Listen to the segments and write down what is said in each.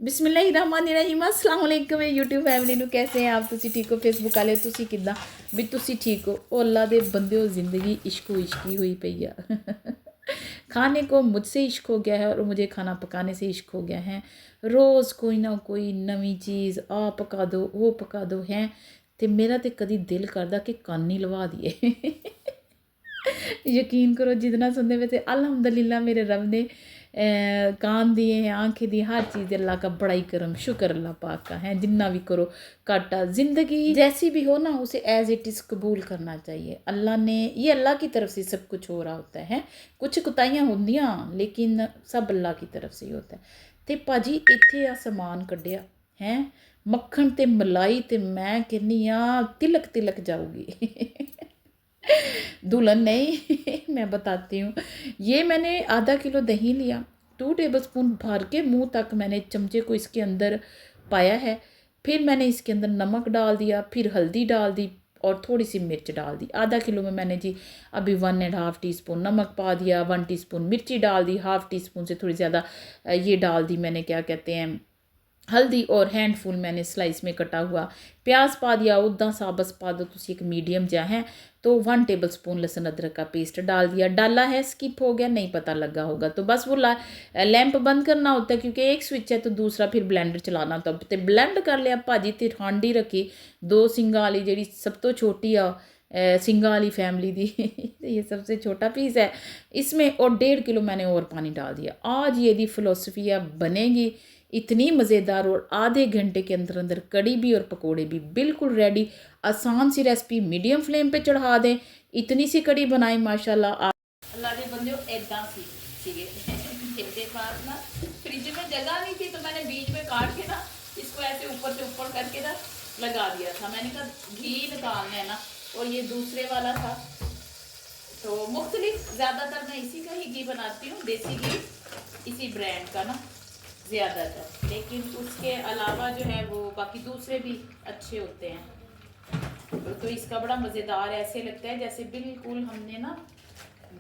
बिस्मिल्लाहिर्रहमानिर्रहीम अस्सलाम वालेकुम यूट्यूब फैमिली ਨੂੰ कैसे हैं आप ਤੁਸੀਂ ठीक हो फेसबुक वाले ਤੁਸੀਂ ਕਿੱਦਾਂ ਵੀ ਤੁਸੀਂ ठीक हो ओ अल्लाह दे बंदे हो ज़िंदगी इश्को इश्की हुई पई है खाने को मुझसे इश्क हो गया है और मुझे खाना पकाने से इश्क हो गया है रोज़ कोई ना कोई नवी चीज़ आ पका दो वो पका दो हैं तो मेरा तो कभी दिल करदा कि कान ही लवा दिए यकीन करो जितना सुनते वैसे अल्हम्दुलिल्लाह मेरे रब ने कान दिए हैं आंखें दी हर चीज़ अल्लाह का बड़ा ही करम शुक्र अल्लाह पाक का है जितना भी करो काटा ज़िंदगी जैसी भी हो ना उसे एज़ इट इज़ कबूल करना चाहिए अल्लाह ने ये अल्लाह की तरफ से सब कुछ हो रहा होता है कुछ कुताइयाँ होंदियाँ लेकिन सब अल्लाह की तरफ से ही होता है तो भाजी इत्थे आ समान कढ़िया है मक्खन ते मलाई ते मैं कहनी तिलक तिलक जाऊगी दुल्हन नहीं मैं बताती हूँ ये मैंने आधा किलो दही लिया 2 टेबलस्पून भर के मुंह तक मैंने चमचे को इसके अंदर पाया है फिर मैंने इसके अंदर नमक डाल दिया फिर हल्दी डाल दी और थोड़ी सी मिर्च डाल दी आधा किलो में मैंने जी अभी 1.5 टीस्पून नमक पा दिया 1 टीस्पून मिर्ची डाल दी हाफ़ टीस्पून से थोड़ी ज़्यादा ये डाल दी मैंने क्या कहते हैं हल्दी और हैंडफुल मैंने स्लाइस में कटा हुआ प्याज पा दिया उदा साबस पा दो तुसी एक मीडियम जा है तो 1 टेबलस्पून लहसुन अदरक का पेस्ट डाल दिया डाला है स्किप हो गया नहीं पता लगा होगा तो बस वो लैंप बंद करना होता है क्योंकि एक स्विच है तो दूसरा फिर ब्लेंडर चलाना होता है तो ब्लेंड कर लिया भाजी तो हांडी रखी 2 सिंगा वाली जी सब तो छोटी आ सिंगा वाली फैमिली दी ये सबसे छोटा पीस है इसमें और 1.5 किलो मैंने और पानी डाल दिया आज ये दी फिलोसफी है बनेगी इतनी मज़ेदार और आधे घंटे के अंदर अंदर कड़ी भी और पकोड़े भी बिल्कुल रेडी आसान सी रेसिपी मीडियम फ्लेम पे चढ़ा दें इतनी सी कड़ी बनाई माशाल्लाह अल्लाह के बंदे ऐदा मेरे पास ना फ्रिज में जगह नहीं थी तो मैंने बीच में काट के ना इसको ऐसे ऊपर से ऊपर करके ना लगा दिया था मैंने कहा घी निकालना है ना और ये दूसरे वाला था तो मुख्तलिफ ज़्यादातर मैं इसी का ही घी बनाती हूँ देसी घी इसी ब्रांड का ना ज़्यादातर लेकिन उसके अलावा जो है वो बाकी दूसरे भी अच्छे होते हैं तो इसका बड़ा मज़ेदार ऐसे लगता है जैसे बिल्कुल हमने ना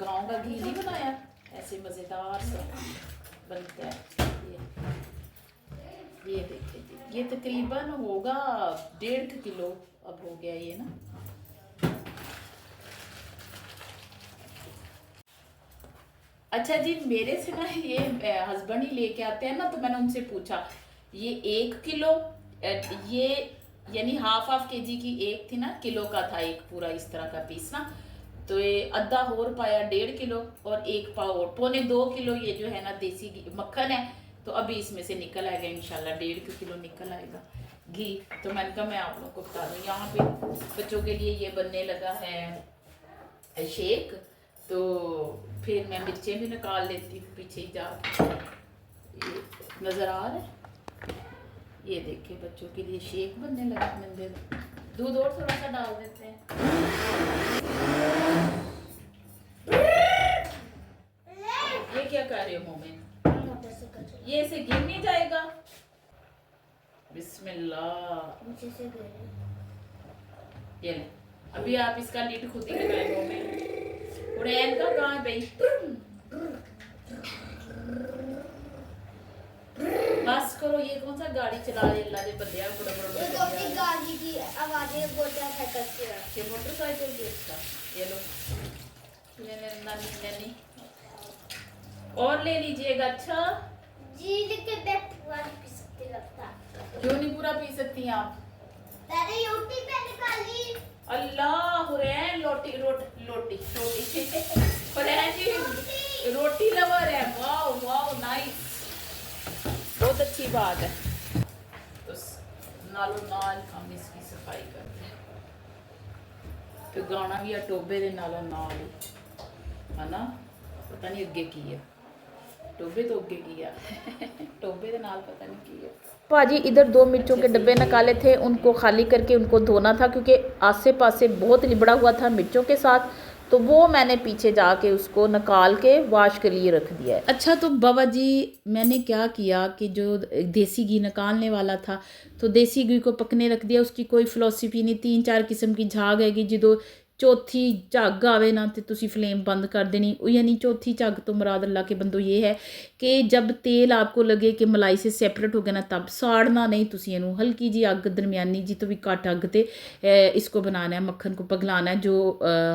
गांव का घी नहीं बनाया ऐसे मज़ेदार से बनता है ये देखिए जी ये तकरीबन होगा 1.5 किलो अब हो गया ये ना अच्छा जी मेरे से ना ये हस्बैंड ही लेके आते हैं ना तो मैंने उनसे पूछा ये 1 किलो ये यानी हाफ के जी की एक थी ना किलो का था एक पूरा इस तरह का पीस ना तो ये आधा और पाया 1.5 किलो और 1 पाव और 1.25 किलो ये जो है ना देसी मक्खन है तो अभी इसमें से निकल आएगा इंशाल्लाह 1.5 किलो निकल आएगा घी तो मैंने कहा मैं आप लोगों को बता दूँ यहाँ पे बच्चों के लिए ये बनने लगा है शेक तो फिर मैं मिर्चें भी निकाल लेती हूँ पीछे ही जा ये नज़र आ रहा है ये देखिए बच्चों के लिए शेक बनने लगा मंदिर दूध और थोड़ा सा डाल देते हैं ये क्या कर रहे हो मोमेन ये ऐसे गिर नहीं जाएगा बिस्मिल्लाह ये ले अभी आप इसका लीड खुद ही लगाए मोमेन उड़ैन का कहाँ पे बस करो ये कौन सा गाड़ी चला रहे अल्लाह दे बंदे बड़ा बड़ा तो गाड़ी की आवाजें मोटरसाइकिल की ये मोटरसाइकिल की इसका ये लो ये नानी नानी और ले लीजिएगा अच्छा जी लेकिन मैं पूरा पी सकती लगता क्यों नहीं पूरा पी सकती आप दादी रोटी पे निकाली अल्लाह हुरैन लोटी लोटी हुरैन जी रोटी लवर है वाओ वाओ नाइस बहुत अच्छी बात है तो नालों नाल हम इसकी सफाई करते हैं तो गाना भी है टोबे दे नालों नाल है ना पता नहीं अगे की है टोबे तो अगे की है टोबे दे नाल पता नहीं की है भाजी इधर 2 मिर्चों के डब्बे निकाले थे उनको खाली करके उनको धोना था क्योंकि आसे पासे बहुत लिबड़ा हुआ था मिर्चों के साथ तो वो मैंने पीछे जाके उसको निकाल के वॉश के लिए रख दिया है अच्छा तो बाबा जी मैंने क्या किया कि जो देसी घी निकालने वाला था तो देसी घी को पकने रख दिया उसकी कोई फिलोसफी नहीं 3-4 किस्म की झाग हैगी जो चौथी झग आवे ना तो तुसी फ्लेम बंद कर देनी यानी चौथी झग तो मुराद अल्लाह के बंदो ये है कि जब तेल आपको लगे कि मलाई से सैपरेट हो गया ना, तब साड़ना नहीं, तुसी इनू हल्की जी अग दरमियानी जी तो भी घट अग ते इसको बनाना है, मक्खन को पगलाना है जो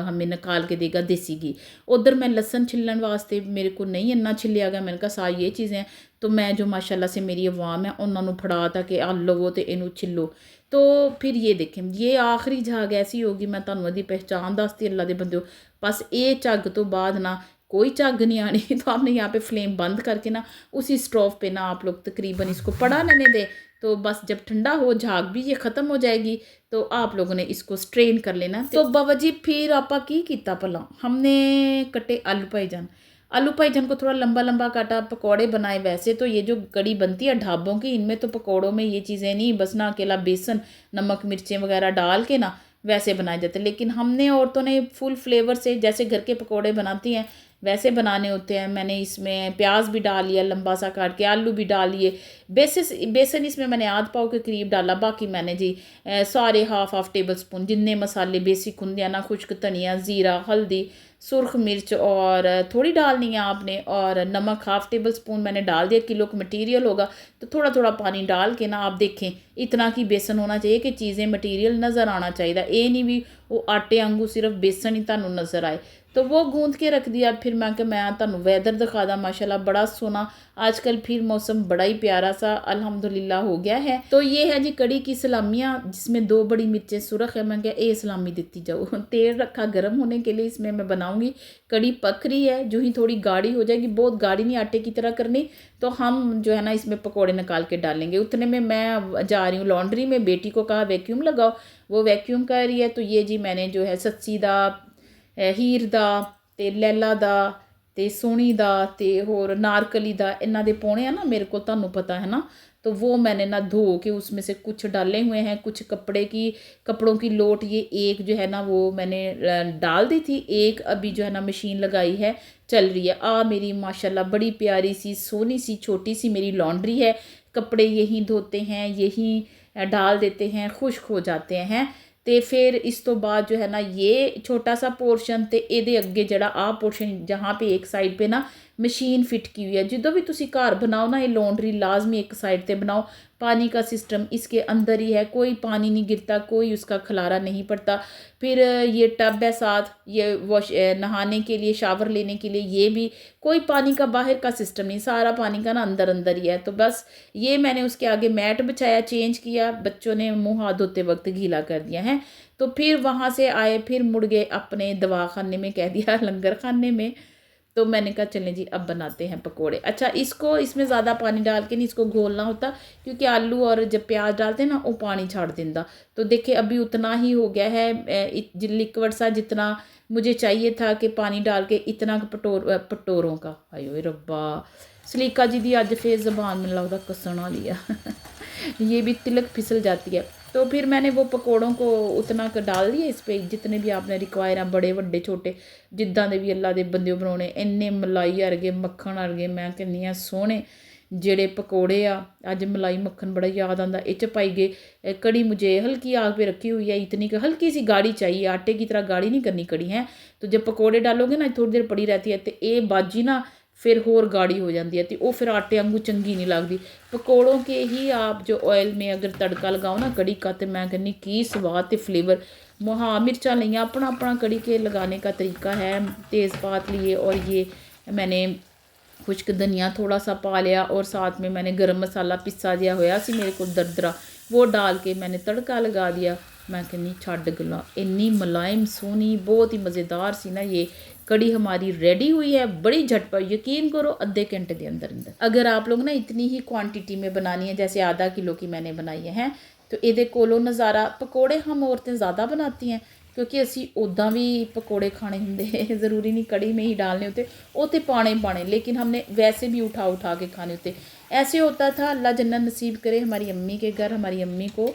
हमें निकाल के देगा देसी घी। उधर मैं लसन छिलन वास्ते मेरे को नहीं इन्ना छिलिया गया, मैंने कहा सारी ये चीज़ें, तो मैं जो माशाल्लाह से मेरी अवाम है उन्होंने फड़ा कि आ लवो तो इनू छिलो। तो फिर ये देखें, ये आखिरी झाग ऐसी होगी, मैं तुहानू इहदी पहचान दसती अल्लाह दे बंदो। बस ये झग तो बाद ना कोई झग नहीं आनी। तो आपने यहाँ पे फ्लेम बंद करके ना उसी स्टोव पे ना आप लोग तकरीबन इसको पड़ा लेने दें। तो बस जब ठंडा हो, झाग भी ये ख़त्म हो जाएगी, तो आप लोगों ने इसको स्ट्रेन कर लेना। तो बाबा जी फिर आपा की कीता भला, हमने कटे आलू भाईजान। आलू भाईजान को थोड़ा लंबा लंबा काटा, पकौड़े बनाए। वैसे तो ये जो कड़ी बनती है ढाबों की, इनमें तो पकौड़ों में ये चीज़ें नहीं, बस ना अकेला बेसन नमक मिर्चें वगैरह डाल के ना वैसे बनाए जाते हैं। लेकिन हमने औरतों ने फुल फ्लेवर से जैसे घर के पकौड़े बनाती हैं वैसे बनाने होते हैं। मैंने इसमें प्याज भी डाल लिया लंबा सा काट के, आलू भी डाल लिए, बेसन इसमें मैंने आध पाव के करीब डाला। बाकी मैंने जी सारे हाफ टेबल स्पून जितने मसाले बेसिक होंगे हैं ना, खुश्क धनिया, ज़ीरा, हल्दी, सुरख मिर्च और थोड़ी डालनी है आपने, और नमक हाफ टेबल स्पून मैंने डाल दिया। किलो का मटीरियल होगा तो थोड़ा थोड़ा पानी डाल के ना आप देखें इतना की बेसन होना चाहिए कि चीज़ें मटीरियल नज़र आना चाहिए। ये नहीं भी वो आटे आंगू सिर्फ बेसन ही तुहानू नज़र आए। तो वो गूंद के रख दिया। फिर मैं कि मैं तुहानू वैदर दिखा दा, माशाल्लाह बड़ा सोना आजकल फिर मौसम बड़ा ही प्यारा सा अल्हम्दुलिल्लाह हो गया है। तो ये है जी कड़ी की सलामियाँ, जिसमें 2 बड़ी मिर्चें सुरख है। मैं क्या ये सलामी देती जाओ। तेल रखा गर्म होने के लिए, इसमें मैं बनाऊँगी। कड़ी पक रही है, जो ही थोड़ी गाढ़ी हो जाएगी, बहुत गाढ़ी नहीं आटे की तरह करनी, तो हम जो है ना इसमें पकौड़े निकाल के डालेंगे। उतने में मैं जा रही हूँ लॉन्ड्री में, बेटी को कहा वैक्यूम लगाओ, वो वैक्यूम कर रही है। तो ये जी मैंने जो है सच्ची दा, हीर दा ते लैला दा ते सोनी दा ते होर नारकली दा, इन्हों दे पौने हैं ना मेरे को, तुहानू पता है ना। तो वो मैंने ना धो के उसमें से कुछ डाले हुए हैं, कुछ कपड़ों की लोट ये एक जो है ना वो मैंने डाल दी थी, एक अभी जो है ना मशीन लगाई है चल रही है। मेरी माशाल्लाह बड़ी प्यारी सी सोनी सी छोटी सी मेरी लॉन्ड्री है। कपड़े यहीं धोते हैं, यहीं डाल देते हैं, खुश्क हो जाते हैं। तो फिर इस तो बाद जो है ना ये छोटा सा पोर्शन, तो ये अगे जड़ा आ पोर्शन जहाँ पे एक साइड पे ना मशीन फिट की हुई है। जो भी तुसी घर बनाओ ना, ये लॉन्ड्री लाजमी एक साइड पे बनाओ। पानी का सिस्टम इसके अंदर ही है, कोई पानी नहीं गिरता, कोई उसका खलारा नहीं पड़ता। फिर ये टब है साथ, ये वॉश नहाने के लिए, शावर लेने के लिए, ये भी कोई पानी का बाहर का सिस्टम नहीं, सारा पानी का ना अंदर अंदर ही है। तो बस ये मैंने उसके आगे मैट बिछाया, चेंज किया, बच्चों ने मुँह हाथ धोते वक्त गीला कर दिया है। तो फिर वहाँ से आए, फिर मुड़ गए अपने दवाखाने में, कह दिया लंगर खाने में। तो मैंने कहा चलें जी अब बनाते हैं पकोड़े। अच्छा, इसको इसमें ज़्यादा पानी डाल के नहीं इसको घोलना होता, क्योंकि आलू और जब प्याज डालते हैं ना वो पानी छाड़ देता। तो देखिए अभी उतना ही हो गया है, लिक्विड सा जितना मुझे चाहिए था कि पानी डाल के इतना पटोरों का। आयो रब्बा, सलीका जी दी अज फिर जबान मैंने लगता कसन वाली है। ये भी तिलक फिसल जाती है। तो फिर मैंने वो पकौड़ों को उतना कर डाल दिया इस पर, जितने भी आपने रिक्वायर हैं, बड़े वड्डे छोटे जिद्दां दे भी अल्लाह दे बंदे बनाने। इन्ने मलाई अर्गे मक्खन अर्गे, मैं कहनी आ सोहने जेड़े पकौड़े आ। अज मलाई मक्खन बड़ा याद आता, इच पाई गए कड़ी। मुझे हल्की आग पे रखी हुई है, इतनी हल्की सी गाढ़ी चाहिए, आटे की तरह गाढ़ी नहीं करनी कड़ी है। तो जब पकौड़े डालोगे ना थोड़ी देर पड़ी रहती है, तो ये बाजी ना फिर होर गाढ़ी हो जाती है, तो वो फिर आटे वांगू चंगी नहीं लगती। पकौड़ों के ही आप जो ऑयल में अगर तड़का लगाओ ना कड़ी का, तो मैं कहनी की स्वाद तो फ्लेवर। हाँ, मिर्चा लिया, अपना अपना कड़ी के लगाने का तरीका है। तेज़पात लिए और ये मैंने खुश्क धनिया थोड़ा सा पा लिया, और साथ में मैंने गरम मसाला पिसा दिया होया सी मेरे को दरदरा, वो डाल के मैंने तड़का लगा दिया। मैं कहनी छड्ड गला, इन्नी मुलायम सोहनी बहुत ही मज़ेदार सी ना ये कड़ी हमारी रेडी हुई है, बड़ी झटपट, यकीन करो आधे घंटे के अंदर अंदर। अगर आप लोग ना इतनी ही क्वांटिटी में बनानी है, जैसे आधा किलो की मैंने बनाई है, तो ये कोलो नज़ारा। पकौड़े हम औरतें ज़्यादा बनाती हैं, क्योंकि असी उदा भी पकौड़े खाने होंगे, ज़रूरी नहीं कड़ी में ही डालने होते, वो तो पाने, लेकिन हमने वैसे भी उठा के खाने होते। ऐसे होता था, अल्लाह जन्नत नसीब करे हमारी अम्मी के घर, हमारी अम्मी को,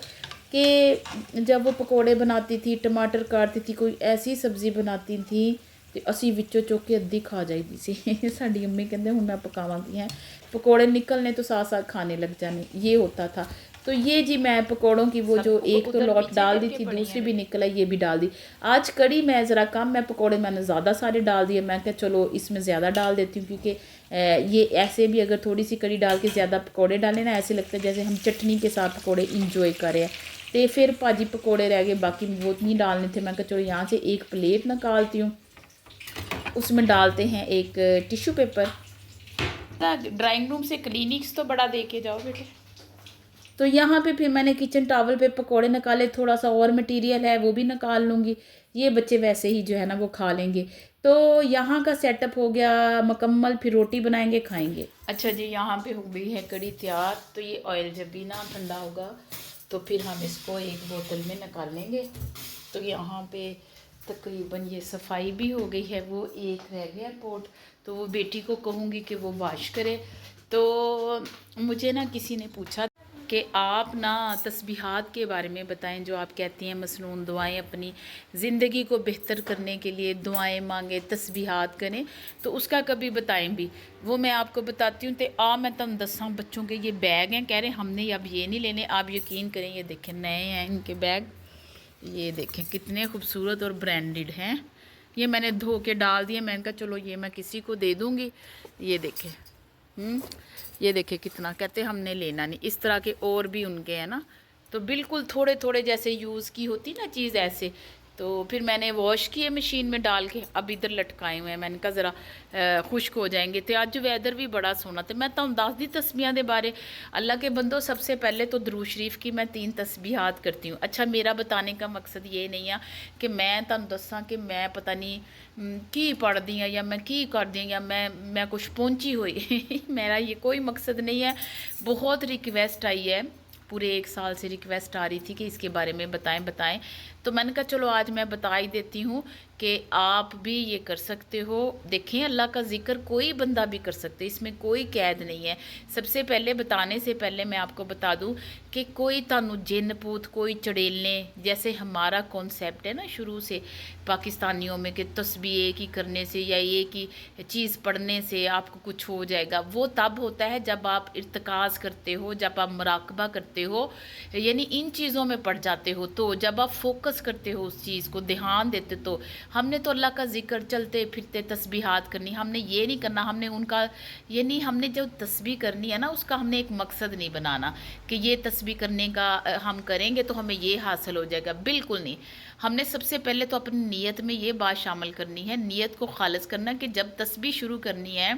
कि जब वो पकौड़े बनाती थी, टमाटर काटती थी, कोई ऐसी सब्ज़ी बनाती थी, तो असी विचों चुक के अद्धी खा जाती सी। साडी अम्मी कहते हुण मैं पकावांगी है, पकौड़े निकलने तो साथ साथ खाने लग जाने, ये होता था। तो ये जी मैं पकौड़ों की वो जो एक तो लौट डाल दी थी, दूसरी भी निकल आई, ये भी डाल दी। आज कड़ी मैं ज़रा कम, मैं पकौड़े मैंने ज़्यादा सारे डाल दिए। मैं क्या चलो इसमें ज़्यादा डाल देती हूँ, क्योंकि ये ऐसे भी अगर थोड़ी सी कड़ी डाल के ज़्यादा पकौड़े डालें ना, ऐसे लगता है जैसे हम चटनी के साथ पकौड़े इंजॉय कर रहे हैं। तो फिर भाजी पकौड़े रह गए, बाकी वो नहीं डालने थे। मैं क्या चलो यहाँ से एक प्लेट निकालती हूँ, उसमें डालते हैं एक टिश्यू पेपर। ड्राइंग रूम से क्लिनिक्स तो बड़ा दे के जाओ बेटे। तो यहाँ पे फिर मैंने किचन टावल पे पकोड़े निकाले, थोड़ा सा और मटेरियल है वो भी निकाल लूँगी। ये बच्चे वैसे ही जो है ना वो खा लेंगे। तो यहाँ का सेटअप हो गया मुकम्मल, फिर रोटी बनाएंगे खाएंगे। अच्छा जी, यहाँ पे हो गई है कड़ी तैयार। तो ये ऑयल जब भी ना ठंडा होगा तो फिर हम इसको एक बोतल में निकाल लेंगे। तो यहाँ पे तकरीबन ये सफाई भी हो गई है, वो एक रह गया पोट, तो वो बेटी को कहूँगी कि वो वॉश करे। तो मुझे ना किसी ने पूछा कि आप ना तस्बीहात के बारे में बताएं, जो आप कहती हैं मसनून दुआएं अपनी ज़िंदगी को बेहतर करने के लिए दुआएं मांगे, तस्बीहात करें, तो उसका कभी बताएं भी। वो मैं आपको बताती हूँ। तो मैं तुम दसा बच्चों के ये बैग हैं, कह रहे हमने अब ये नहीं लेने। आप यकीन करें, ये देखें नए हैं इनके बैग, ये देखें कितने खूबसूरत और ब्रांडेड हैं। ये मैंने धो के डाल दिए, मैंने कहा चलो ये मैं किसी को दे दूँगी। ये देखें, ये देखे कितना, कहते हमने लेना नहीं। इस तरह के और भी उनके हैं ना, तो बिल्कुल थोड़े थोड़े जैसे यूज़ की होती ना चीज़ ऐसे। तो फिर मैंने वॉश किए मशीन में डाल के, अब इधर लटकाए हुए हैं। मैंने कहा ज़रा खुश्क हो जाएंगे। तो आज वेदर भी बड़ा सोना। तो मैं तुम दस दी तस्बीहां दे बारे। अल्लाह के बंदो, सबसे पहले तो दरूद शरीफ की मैं 3 तस्बीहात करती हूँ। अच्छा, मेरा बताने का मकसद ये नहीं है कि मैं तुम दसा कि मैं पता नहीं की पढ़ दी या मैं की कर दी या मैं कुछ पहुँची हुई मेरा ये कोई मकसद नहीं है। बहुत रिक्वेस्ट आई है, पूरे 1 साल से रिक्वेस्ट आ रही थी कि इसके बारे में बताएं। तो मैंने कहा चलो आज मैं बता ही देती हूँ कि आप भी ये कर सकते हो। देखें, अल्लाह का जिक्र कोई बंदा भी कर सकते, इसमें कोई कैद नहीं है। सबसे पहले बताने से पहले मैं आपको बता दूँ कि कोई तानू जिन पूत कोई चड़ेलने, जैसे हमारा कॉन्सेप्ट है ना शुरू से पाकिस्तानियों में कि तस्बीह की करने से या ये की चीज़ पढ़ने से आपको कुछ हो जाएगा, वो तब होता है जब आप इर्तिकाज़ करते हो, जब आप मुराकबा करते हो, यानी इन चीज़ों में पड़ जाते हो। तो जब आप फोकस करते हो उस चीज़ को, ध्यान देते, तो हमने तो अल्लाह का जिक्र चलते फिरते तस्बीहात करनी, हमने ये नहीं करना। हमने उनका यानी हमने जो तस्बीह करनी है ना, उसका हमने एक मकसद नहीं बनाना कि ये तस्बीह करने का हम करेंगे तो हमें ये हासिल हो जाएगा, बिल्कुल नहीं। हमने सबसे पहले तो अपनी नीयत में ये बात शामिल करनी है, नीयत को खालिस करना कि जब तस्बीह शुरू करनी है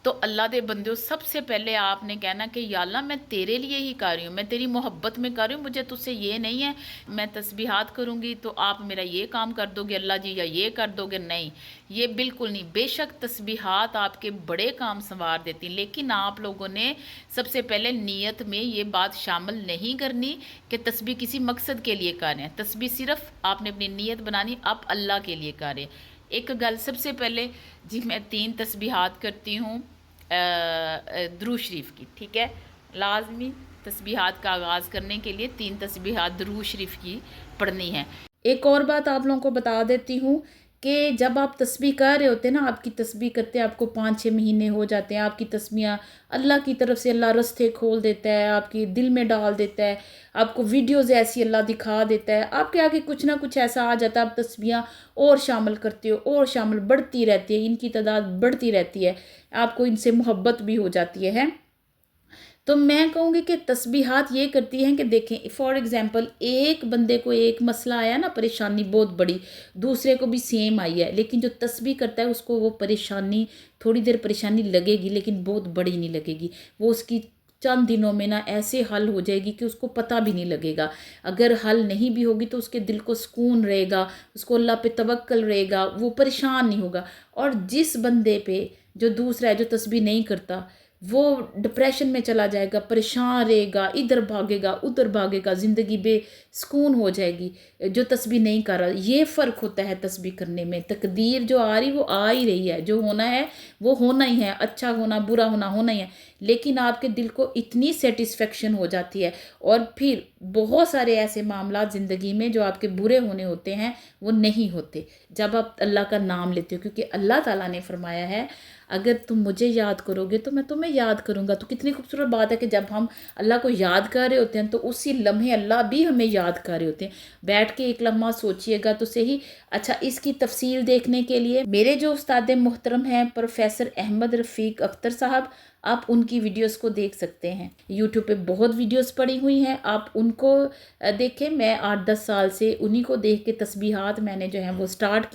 तो अल्लाह दे बंदो, सबसे पहले आपने कहना कि या अल्लाह मैं तेरे लिए ही कर रही हूँ, मैं तेरी मोहब्बत में कर रही हूँ, मुझे तुझसे ये नहीं है मैं तस्बीहात करूँगी तो आप मेरा ये काम कर दोगे अल्लाह जी, या ये कर दोगे, नहीं, ये बिल्कुल नहीं। बेशक तस्बीहात आपके बड़े काम संवार देती, लेकिन आप लोगों ने सबसे पहले नीयत में ये बात शामिल नहीं करनी कि तस्बीह किसी मकसद के लिए कर रहे हैं। तस्बीह सिर्फ आपने अपनी नीयत बनानी, आप अल्लाह के लिए कर रहे हैं। एक गल सबसे पहले जी, मैं 3 तस्बीहात करती हूँ दरूद शरीफ की, ठीक है। लाजमी तस्बीहात का आगाज़ करने के लिए 3 तस्बीहात दरूद शरीफ की पढ़नी है। एक और बात आप लोगों को बता देती हूँ कि जब आप तस्बीह कर रहे होते हैं ना, आपकी तस्बीह करते आपको 5-6 महीने हो जाते हैं, आपकी तस्बीहां अल्लाह की तरफ से अल्लाह रास्ते खोल देता है, आपके दिल में डाल देता है, आपको वीडियोस ऐसी अल्लाह दिखा देता है, आपके आगे कुछ ना कुछ ऐसा आ जाता है, आप तस्बीहां और शामिल करते हो और शामिल बढ़ती रहती है, इनकी तादाद बढ़ती रहती है, आपको इनसे मोहब्बत भी हो जाती है। तो मैं कहूँगी कि तस्बीहात ये करती हैं कि देखें, फॉर एग्ज़ाम्पल एक बंदे को एक मसला आया ना, परेशानी बहुत बड़ी, दूसरे को भी सेम आई है, लेकिन जो तस्बीह करता है उसको वो परेशानी, थोड़ी देर परेशानी लगेगी लेकिन बहुत बड़ी नहीं लगेगी, वो उसकी चंद दिनों में ना ऐसे हल हो जाएगी कि उसको पता भी नहीं लगेगा। अगर हल नहीं भी होगी तो उसके दिल को सुकून रहेगा, उसको अल्लाह पे तवक्कल रहेगा, वो परेशान नहीं होगा। और जिस बंदे पे जो दूसरा है जो तस्बीह नहीं करता, वो डिप्रेशन में चला जाएगा, परेशान रहेगा, इधर भागेगा उधर भागेगा, ज़िंदगी बेसुकून हो जाएगी। जो तस्बीह नहीं कर रहा, ये फ़र्क होता है तस्बीह करने में। तकदीर जो आ रही वो आ ही रही है, जो होना है वो होना ही है, अच्छा होना बुरा होना होना ही है, लेकिन आपके दिल को इतनी सेटिस्फेक्शन हो जाती है। और फिर बहुत सारे ऐसे मामला ज़िंदगी में जो आपके बुरे होने होते हैं वो नहीं होते जब आप अल्लाह का नाम लेते हो, क्योंकि अल्लाह ताला ने फरमाया है अगर तुम मुझे याद करोगे तो मैं तुम्हें याद करूँगा। तो कितनी खूबसूरत बात है कि जब हम अल्लाह को याद कर रहे होते हैं तो उसी लम्हे अल्लाह भी हमें याद कर रहे होते हैं। बैठ के एक लम्हा सोचिएगा तो सही। अच्छा, इसकी तफसील देखने के लिए मेरे जो उस्ताद मोहतरम हैं प्रोफेसर अहमद रफ़ीक अख्तर साहब, आप उनकी वीडियोस को देख सकते हैं। यूट्यूब पे बहुत वीडियोस पड़ी हुई हैं, आप उनको देखें। मैं 8-10 साल से उन्हीं को देख के तस्बीहात मैंने जो है वो स्टार्ट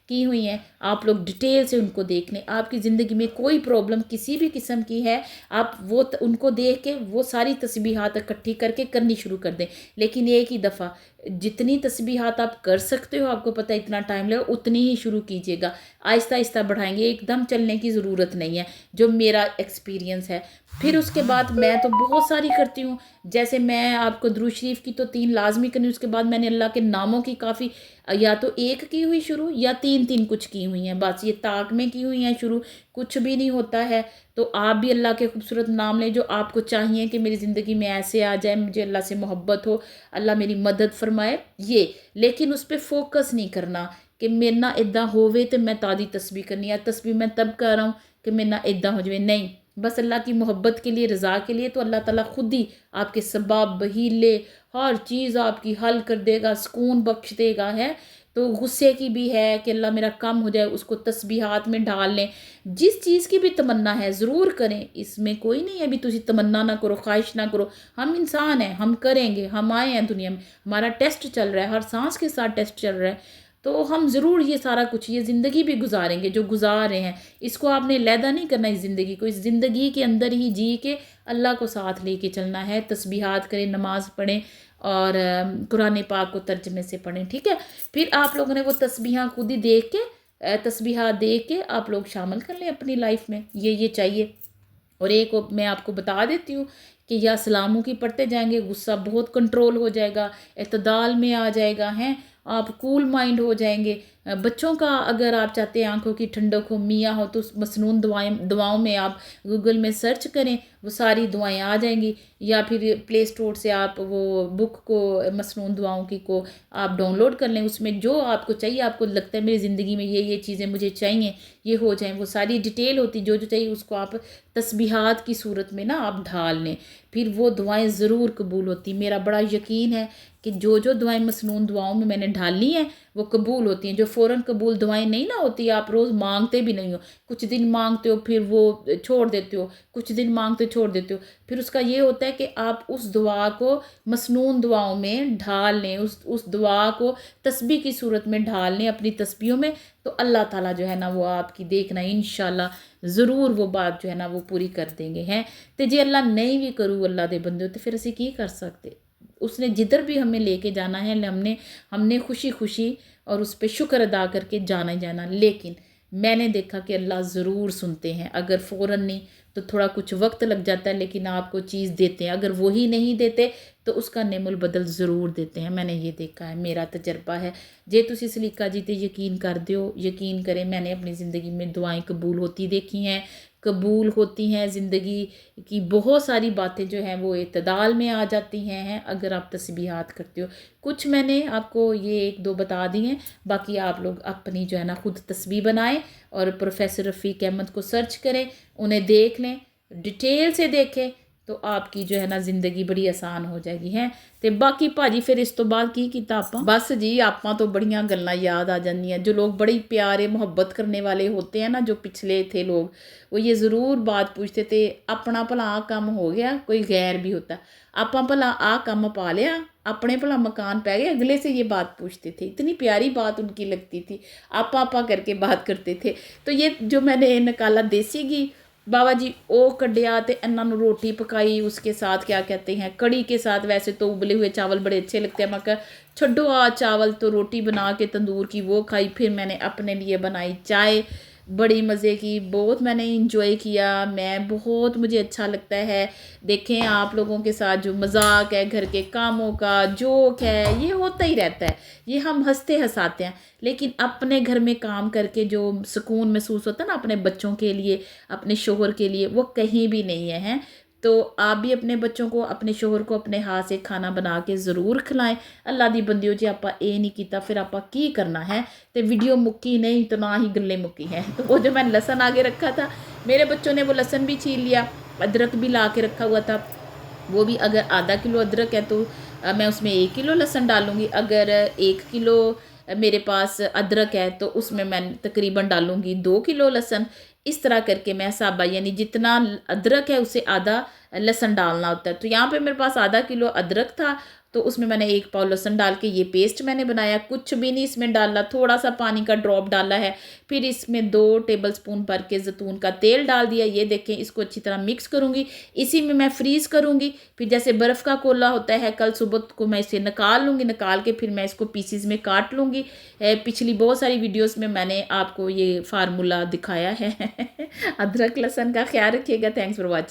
की हुई हैं। आप लोग डिटेल से उनको देख लें। आपकी ज़िंदगी में कोई प्रॉब्लम किसी भी किस्म की है, आप वो उनको देख के वो सारी तस्बीहात इकट्ठी करके करनी शुरू कर दें। लेकिन एक ही दफ़ा जितनी तस्बीहात आप कर सकते हो, आपको पता है इतना टाइम लगेगा, उतनी ही शुरू कीजिएगा। आहिस्ता आहिस्ता बढ़ाएंगे, एकदम चलने की ज़रूरत नहीं है, जो मेरा एक्सपीरियंस है। फिर उसके बाद मैं तो बहुत सारी करती हूँ। जैसे मैं आपको दुरूद शरीफ की तो 3 लाजमी करनी, उसके बाद मैंने अल्लाह के नामों की काफ़ी या तो एक की हुई शुरू या 3 कुछ की हुई हैं। बस ये ताक में की हुई हैं शुरू, कुछ भी नहीं होता है। तो आप भी अल्लाह के खूबसूरत नाम लें जो आपको चाहिए कि मेरी ज़िंदगी में ऐसे आ जाए, मुझे अल्लाह से मोहब्बत हो, अल्लाह मेरी मदद फरमाए ये। लेकिन उस पर फोकस नहीं करना कि मेरे ना इदा होवे तो मैं तादी तस्बीह करनी है, तस्बीह मैं तब कर रहा हूँ कि मेरे ना इदा हो जाए। नहीं, बस अल्लाह की मोहब्बत के लिए, रज़ा के लिए, तो अल्लाह ताला खुद ही आपके सबब हीले हर चीज़ आपकी हल कर देगा, सुकून बख्श देगा। है तो गुस्से की भी है कि अल्लाह मेरा कम हो जाए, उसको तस्बीहात में डाल लें। जिस चीज़ की भी तमन्ना है ज़रूर करें, इसमें कोई नहीं है भी तुझे तमन्ना ना करो, ख्वाहिश ना करो। हम इंसान हैं, हम करेंगे, हम आए हैं दुनिया में, हमारा टेस्ट चल रहा है, हर सांस के साथ टेस्ट चल रहा है। तो हम ज़रूर ये सारा कुछ, ये ज़िंदगी भी गुजारेंगे जो गुजार रहे हैं। इसको आपने लैदा नहीं करना इस ज़िंदगी को, इस ज़िंदगी के अंदर ही जी के अल्लाह को साथ लेके चलना है। तस्बीहात करें, नमाज़ पढ़ें और कुरान पाक को तर्जमे से पढ़ें, ठीक है। फिर आप लोगों ने वो तस्बीहां खुद ही देख के तस्बीहात देख के आप लोग शामिल कर लें अपनी लाइफ में, ये चाहिए। और एक मैं आपको बता देती हूँ कि या सलामों की पढ़ते जाएंगे, गुस्सा बहुत कंट्रोल हो जाएगा, इत्तदाल में आ जाएगा, हैं आप कूल माइंड हो जाएंगे। बच्चों का अगर आप चाहते हैं आंखों की ठंडक हो, मियाँ हो, तो उस मसनून दुआओं में आप गूगल में सर्च करें, वो सारी दुआएं आ जाएंगी। या फिर प्ले स्टोर से आप वो बुक को मसनून दुआओं की को आप डाउनलोड कर लें। उसमें जो आपको चाहिए, आपको लगता है मेरी ज़िंदगी में ये चीज़ें मुझे चाहिए, ये हो जाएं, वो सारी डिटेल होती जो चाहिए उसको आप तस्बीहात की सूरत में ना आप ढाल लें। फिर वो दुआएं ज़रूर कबूल होती। मेरा बड़ा यकीन है कि जो दुआएं मसनून दुआओं में मैंने ढाली हैं वो कबूल होती हैं। जो फ़ौरन कबूल दुआएं नहीं ना होती, आप रोज़ मांगते भी नहीं हो, कुछ दिन मांगते हो फिर वो छोड़ देते हो, कुछ दिन मांगते छोड़ देते हो, फिर उसका ये होता है कि आप उस दुआ को मसनून दुआओं में ढाल लें, उस दुआ को तस्बीह की सूरत में ढाल लें अपनी तस्बीहों में। तो अल्लाह ताला जो है ना वो आपकी देखना इंशाल्लाह ज़रूर वो बात जो है ना वो पूरी कर देंगे। हैं तो जे अल्लाह नहीं भी करूँ अल्लाह दे बंदे, तो फिर असी की कर सकते। उसने जिधर भी हमें लेके जाना है, हमने खुशी खुशी और उस पर शुक्र अदा करके जाना ही जाना। लेकिन मैंने देखा कि अल्लाह ज़रूर सुनते हैं, अगर फ़ौरन नहीं तो थोड़ा कुछ वक्त लग जाता है, लेकिन आपको चीज़ देते हैं। अगर वही नहीं देते तो उसका नेमुल बदल ज़रूर देते हैं। मैंने ये देखा है, मेरा तजर्बा है। जे तुसी सलीका जी ते यकीन कर दियो, यकीन करें, मैंने अपनी ज़िंदगी में दुआएं कबूल होती देखी हैं, कबूल होती हैं। ज़िंदगी की बहुत सारी बातें जो हैं वो इत्तदाल में आ जाती हैं अगर आप तस्बीहात करते हो। कुछ मैंने आपको ये 1-2 बता दी हैं, बाकी आप लोग अपनी जो है ना खुद तस्बीह बनाएं और प्रोफेसर रफ़ीक अहमद को सर्च करें, उन्हें देख लें, डिटेल से देखें, तो आपकी जो है ना ज़िंदगी बड़ी आसान हो जाएगी। हैं तो बाकी भाजी फिर इस तो बाद की कीता आपां, बस जी आपां तो बड़ियां गल्लां याद आ जांदियां। जो लोग बड़ी प्यारे मोहब्बत करने वाले होते हैं ना, जो पिछले थे लोग, वो ये ज़रूर बात पूछते थे, अपना भला आ काम हो गया, कोई गैर भी होता, आपां भला आ काम पा लिया, अपने भला मकान पै गए, अगले से ये बात पूछते थे। इतनी प्यारी बात उनकी लगती थी, आपा करके बात करते थे। तो ये जो मैंने निकाला देसी घी, बाबा जी ओ कढ़िया तो इन्हों रोटी पकाई, उसके साथ क्या कहते हैं कड़ी के साथ, वैसे तो उबले हुए चावल बड़े अच्छे लगते हैं, मैं कहा छोड़ो आ चावल, तो रोटी बना के तंदूर की वो खाई। फिर मैंने अपने लिए बनाई चाय, बड़ी मज़े की, बहुत मैंने इंजॉय किया। मैं बहुत, मुझे अच्छा लगता है। देखें आप लोगों के साथ जो मजाक है, घर के कामों का जोक है, ये होता ही रहता है, ये हम हंसते हंसाते हैं। लेकिन अपने घर में काम करके जो सुकून महसूस होता है ना अपने बच्चों के लिए, अपने शोहर के लिए, वो कहीं भी नहीं है, हैं। तो आप भी अपने बच्चों को, अपने शोहर को अपने हाथ से खाना बना के ज़रूर खिलाएं। अल्लाह दी बंदियो जी, आपा ये नहीं किया फिर आपा की करना है। तो वीडियो मुक्की नहीं तो ना ही गल्ले मुक्की है। तो वो जो मैंने लहसन आगे रखा था, मेरे बच्चों ने वो लहसन भी छील लिया, अदरक भी ला के रखा हुआ था, वो भी अगर आधा किलो अदरक है तो मैं उसमें 1 किलो लहसुन डालूँगी। अगर 1 किलो मेरे पास अदरक है तो उसमें मैं तकरीबन डालूँगी 2 किलो लहसुन। इस तरह करके मैं साबा, यानी जितना अदरक है उससे आधा लहसुन डालना होता है। तो यहाँ पे मेरे पास आधा किलो अदरक था, तो उसमें मैंने 1 पाव लहसुन डाल के ये पेस्ट मैंने बनाया। कुछ भी नहीं इसमें डाला, थोड़ा सा पानी का ड्रॉप डाला है। फिर इसमें 2 टेबलस्पून भर के ज़ैतून का तेल डाल दिया। ये देखें, इसको अच्छी तरह मिक्स करूँगी, इसी में मैं फ्रीज़ करूँगी। फिर जैसे बर्फ़ का कोला होता है, कल सुबह को मैं इसे निकाल लूँगी, निकाल के फिर मैं इसको पीसीज में काट लूँगी। पिछली बहुत सारी वीडियोस में मैंने आपको ये फार्मूला दिखाया है। अदरक लहसुन का ख्याल रखिएगा। Thanks for watching.